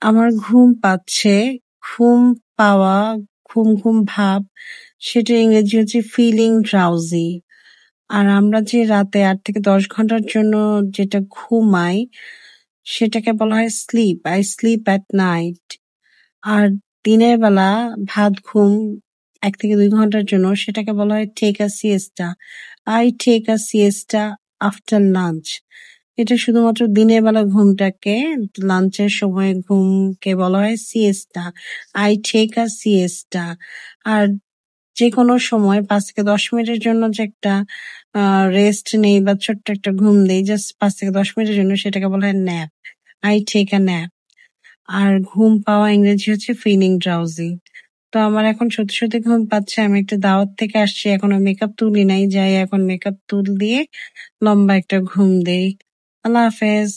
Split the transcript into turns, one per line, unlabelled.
আমার ঘুম পাচ্ছে, ঘুম পাওয়া, ঘুম ভাব, সেটার ইংরেজি হচ্ছে ফিলিং ড্রাউজি। আর আমরা যে রাতে ৮ থেকে ১০ ঘন্টার জন্য যেটা ঘুমাই, সেটাকে বলা হয় sleep. I sleep at night. আর দিনের বেলা ভাত ঘুম ১ থেকে ২ ঘন্টার জন্য সেটাকে বলা হয় take a siesta. I take a siesta after lunch. এটা শুধুমাত্র দিনের বেলা ঘুমটাকে, লাঞ্চের সময় ঘুমকে বলা হয় সিয়েস্টা। I take a siesta. আর যেকোনো সময় ৫ থেকে ১০ মিনিটের জন্য যে একটা রেস্ট নেই বা ছোট্ট একটা ঘুম দেই, জাস্ট ৫ থেকে ১০ মিনিটের জন্য, সেটাকে বলা হয় nap. I take a nap. আর ঘুম পাওয়া ইংরেজি হচ্ছে ফিলিং ড্রাউজি। তো আমার এখন সত্যি ঘুম পাচ্ছে। আমি একটা দাওয়াত থেকে আসছি, এখনো মেকআপ তুলি নাই। যাই এখন মেকআপ দিয়ে লম্বা একটা ঘুম দেই। আল্লাহ হাফেজ।